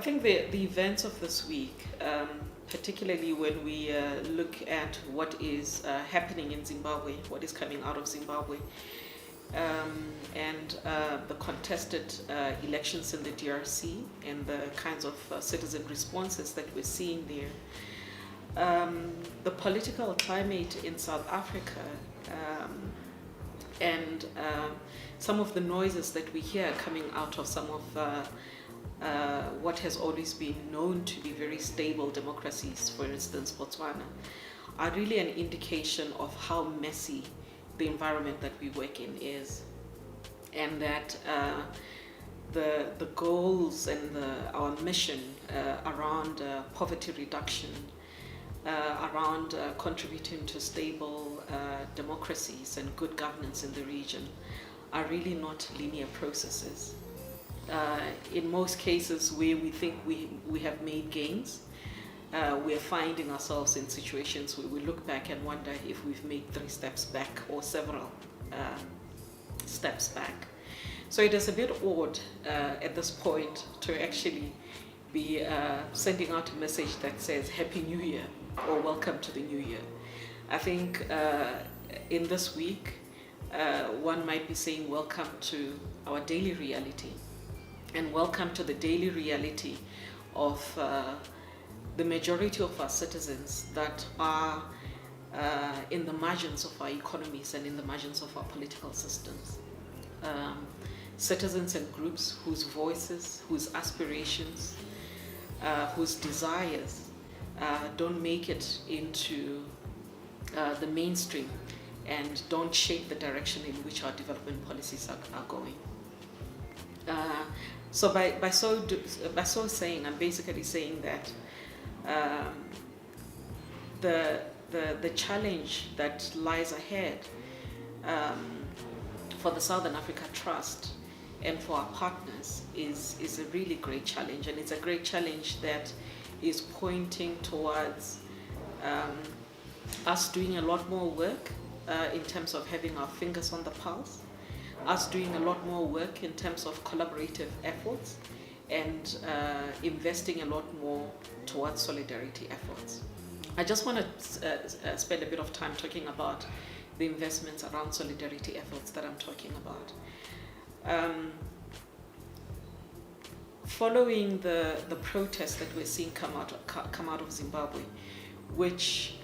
think the events of this week, particularly when we look at what is happening in Zimbabwe, what is coming out of Zimbabwe, and the contested elections in the DRC and the kinds of citizen responses that we're seeing there, the political climate in South Africa, and some of the noises that we hear coming out of some of what has always been known to be very stable democracies, for instance Botswana, are really an indication of how messy the environment that we work in is, and that the goals and our mission around poverty reduction, around contributing to stable democracies and good governance in the region are really not linear processes. In most cases where we think we have made gains, we're finding ourselves in situations where we look back and wonder if we've made 3 steps back or several steps back. So it is a bit odd at this point to actually be sending out a message that says Happy New Year or Welcome to the New Year. I think in this week one might be saying welcome to our daily reality, and welcome to the daily reality of the majority of our citizens that are in the margins of our economies and in the margins of our political systems. Citizens and groups whose voices, whose aspirations, whose desires don't make it into the mainstream and don't shape the direction in which our development policies are going. So by so saying, I'm basically saying that the challenge that lies ahead for the Southern Africa Trust and for our partners is a really great challenge, and it's a great challenge that is pointing towards us doing a lot more work in terms of having our fingers on the pulse, us doing a lot more work in terms of collaborative efforts, and investing a lot more towards solidarity efforts. I just want to spend a bit of time talking about the investments around solidarity efforts that I'm talking about. Following the protests that we're seeing come out of Zimbabwe, which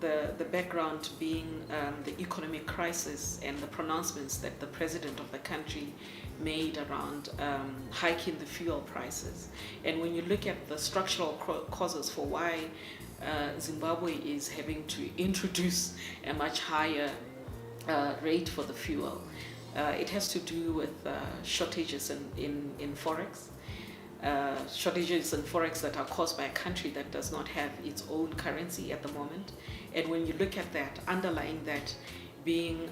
the background being the economic crisis and the pronouncements that the president of the country made around hiking the fuel prices. And when you look at the structural causes for why Zimbabwe is having to introduce a much higher rate for the fuel, it has to do with shortages in forex. Shortages in forex that are caused by a country that does not have its own currency at the moment. And when you look at that, underlying that being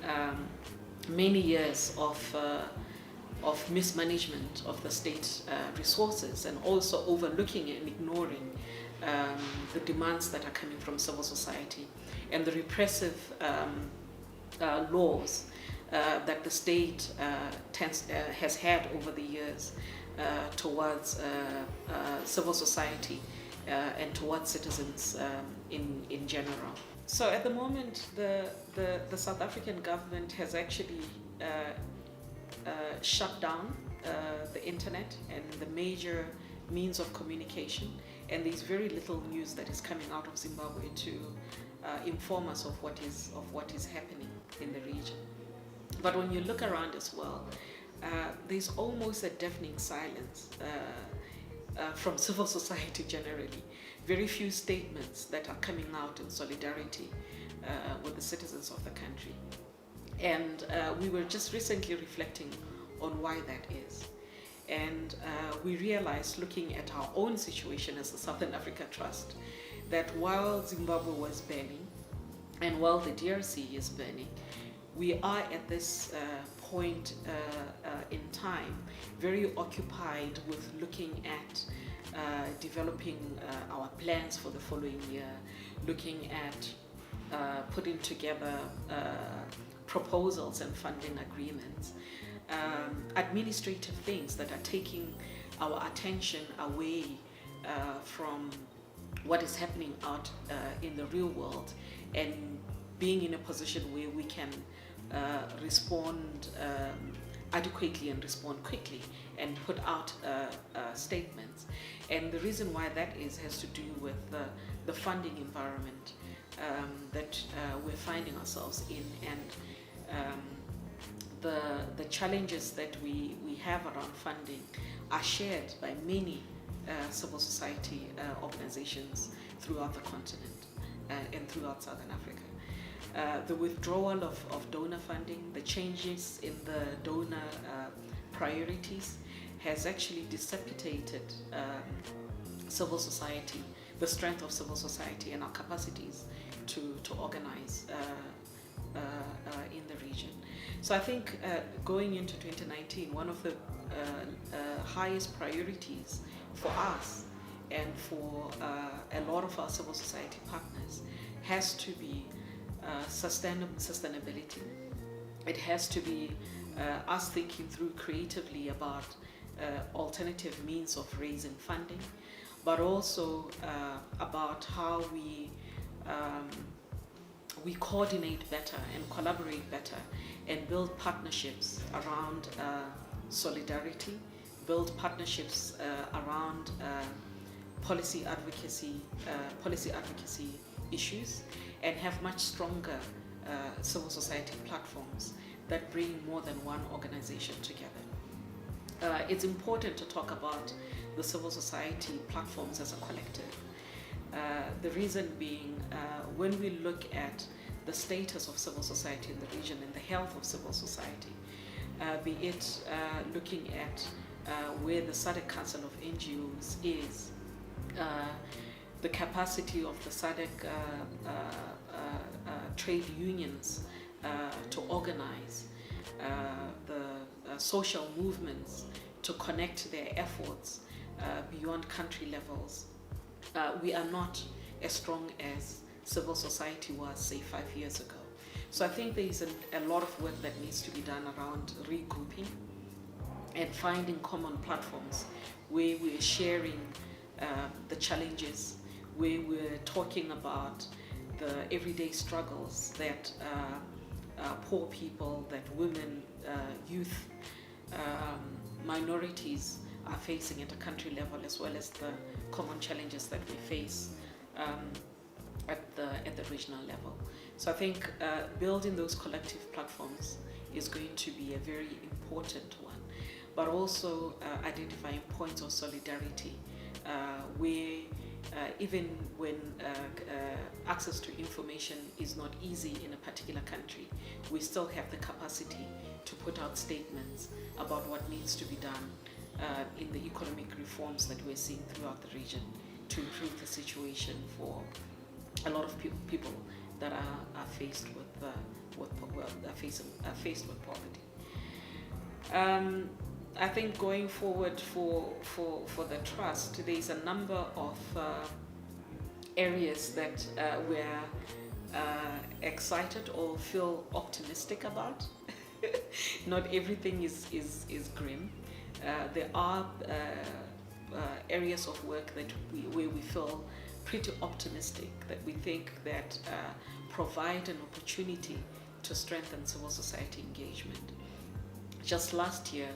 many years of mismanagement of the state resources, and also overlooking and ignoring the demands that are coming from civil society, and the repressive laws that the state has had over the years towards civil society and towards citizens in general. So at the moment, the South African government has actually shut down the internet and the major means of communication, and there's very little news that is coming out of Zimbabwe to inform us of what is happening in the region. But when you look around as well, there's almost a deafening silence from civil society generally. Very few statements that are coming out in solidarity with the citizens of the country. And we were just recently reflecting on why that is. And we realized, looking at our own situation as the Southern Africa Trust, that while Zimbabwe was burning and while the DRC is burning, we are at this point in time very occupied with looking at developing our plans for the following year, looking at putting together proposals and funding agreements, administrative things that are taking our attention away from what is happening out in the real world, and being in a position where we can respond adequately and respond quickly and put out statements. And the reason why that has to do with the funding environment that we're finding ourselves in, and the challenges that we have around funding are shared by many civil society organizations throughout the continent and throughout Southern Africa. The withdrawal of donor funding, the changes in the donor priorities has actually dissipated civil society, the strength of civil society and our capacities to organize in the region. So I think going into 2019, one of the highest priorities for us and for a lot of our civil society partners has to be sustainability. It has to be us thinking through creatively about alternative means of raising funding, but also about how we coordinate better and collaborate better and build partnerships around solidarity, build partnerships around policy advocacy issues, and have much stronger civil society platforms that bring more than one organization together. It's important to talk about the civil society platforms as a collective. The reason being, when we look at the status of civil society in the region and the health of civil society, be it looking at where the SADC Council of NGOs is, the capacity of the SADC trade unions to organize, the social movements to connect their efforts beyond country levels. We are not as strong as civil society was, say, 5 years ago. So I think there is a lot of work that needs to be done around regrouping and finding common platforms where we're sharing the challenges, where we're talking about the everyday struggles that poor people, that women, youth, minorities are facing at a country level, as well as the common challenges that we face at the regional level. So I think building those collective platforms is going to be a very important one, but also identifying points of solidarity where even when access to information is not easy in a particular country, we still have the capacity to put out statements about what needs to be done in the economic reforms that we're seeing throughout the region to improve the situation for a lot of people that are faced with poverty. I think going forward for the trust, there is a number of areas that we're excited or feel optimistic about. Not everything is grim. There are areas of work that where we feel pretty optimistic, that we think that provide an opportunity to strengthen civil society engagement. Just last year,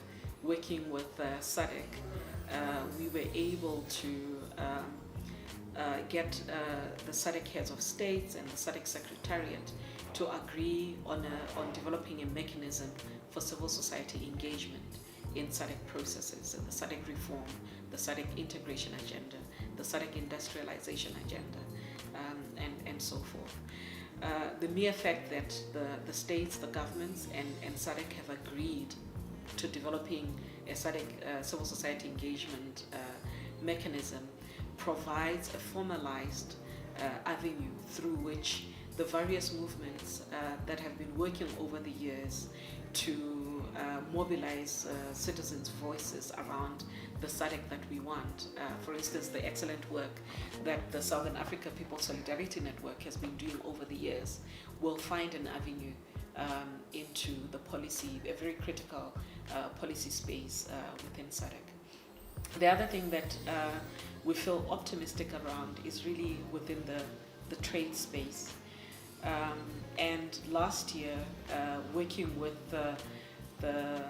working with SADC, we were able to get the SADC heads of states and the SADC Secretariat to agree on developing a mechanism for civil society engagement in SADC processes, in the SADC reform, the SADC integration agenda, the SADC industrialization agenda, and so forth. The mere fact that the states, the governments, and SADC have agreed to developing a SADC civil society engagement mechanism provides a formalized avenue through which the various movements that have been working over the years to mobilize citizens' voices around the SADC that we want. For instance, the excellent work that the Southern Africa People Solidarity Network has been doing over the years will find an avenue into the policy, a very critical policy space within SADC. The other thing that we feel optimistic around is really within the trade space. And last year, working with the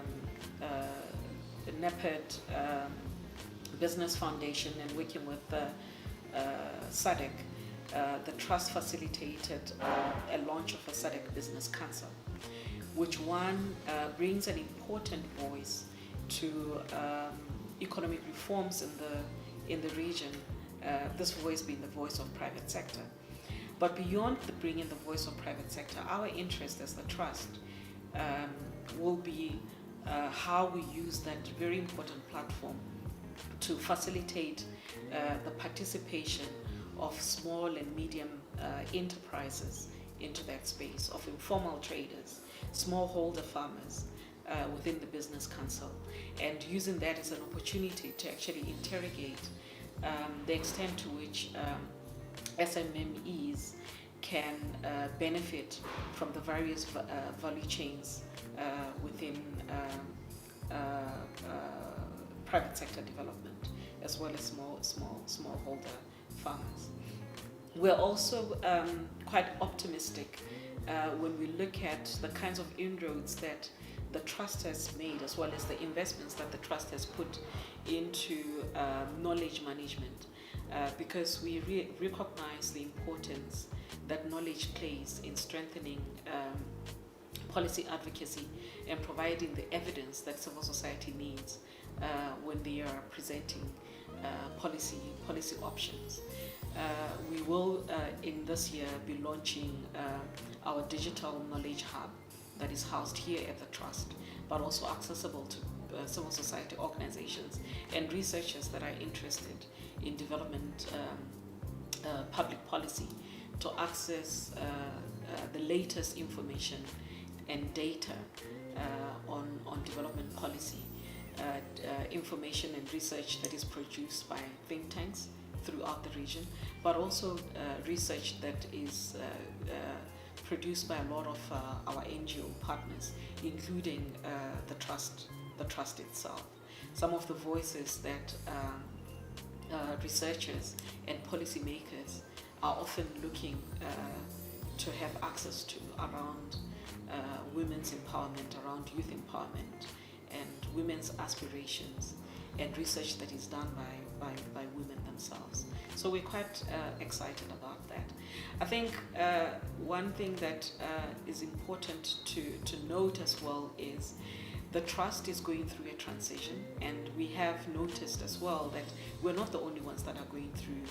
NEPED Business Foundation and working with SADC, the trust facilitated a launch of a SADC Business Council, which brings an important voice to economic reforms in the region, this voice being the voice of private sector. But beyond bringing the voice of private sector, our interest as the trust will be how we use that very important platform to facilitate the participation of small and medium enterprises into that space, of informal traders, smallholder farmers within the Business Council, and using that as an opportunity to actually interrogate the extent to which SMMEs can benefit from the various value chains within private sector development, as well as smallholder farmers. We're also quite optimistic when we look at the kinds of inroads that the trust has made, as well as the investments that the trust has put into knowledge management, because we recognize the importance that knowledge plays in strengthening policy advocacy and providing the evidence that civil society needs when they are presenting policy options. We will in this year be launching our digital knowledge hub that is housed here at the trust, but also accessible to civil society organizations and researchers that are interested in development public policy to access the latest information and data on development policy, information and research that is produced by think tanks throughout the region, but also research that is produced by a lot of our NGO partners, including the trust itself. Some of the voices that researchers and policymakers are often looking to have access to around women's empowerment, around youth empowerment, and women's aspirations, and research that is done by women themselves. So we're quite excited about that. I think one thing that is important to note as well is the trust is going through a transition, and we have noticed as well that we're not the only ones that are going through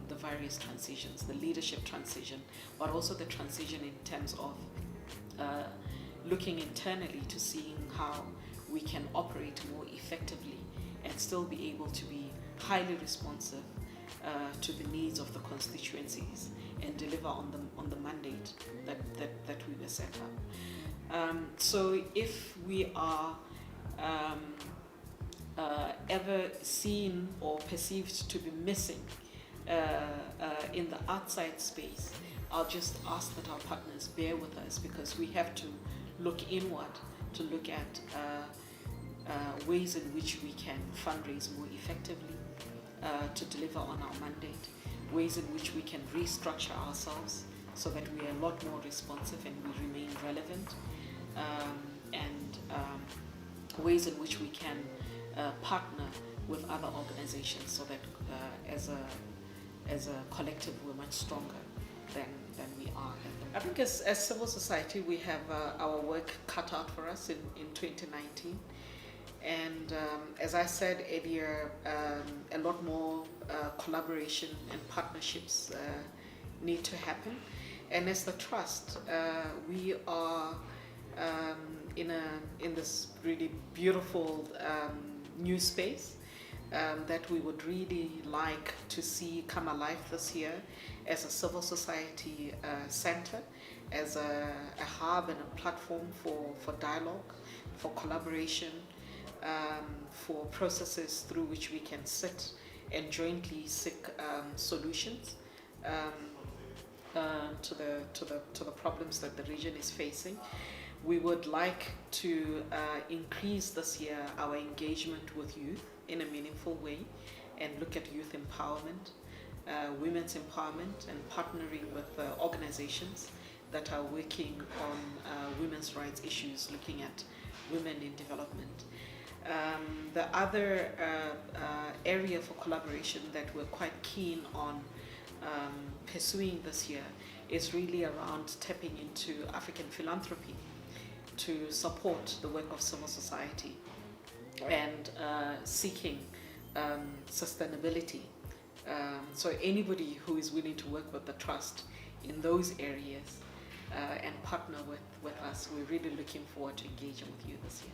the various transitions, the leadership transition, but also the transition in terms of looking internally to seeing how we can operate more effectively and still be able to be highly responsive to the needs of the constituencies and deliver on the mandate that we were set up. So if we are ever seen or perceived to be missing in the outside space, I'll just ask that our partners bear with us, because we have to look inward to look at ways in which we can fundraise more effectively to deliver on our mandate, ways in which we can restructure ourselves so that we are a lot more responsive and we remain relevant, and ways in which we can partner with other organizations so that as a collective we're much stronger than we are. I think as civil society we have our work cut out for us in 2019. And as I said earlier, a lot more collaboration and partnerships need to happen. And as the trust, we are in this really beautiful new space that we would really like to see come alive this year as a civil society center, as a hub and a platform for dialogue, for collaboration, for processes through which we can sit and jointly seek solutions to the problems that the region is facing. We would like to increase this year our engagement with youth in a meaningful way and look at youth empowerment, women's empowerment, and partnering with organizations that are working on women's rights issues, looking at women in development. The other area for collaboration that we're quite keen on pursuing this year is really around tapping into African philanthropy to support the work of civil society and seeking sustainability. So anybody who is willing to work with the trust in those areas and partner with us, we're really looking forward to engaging with you this year.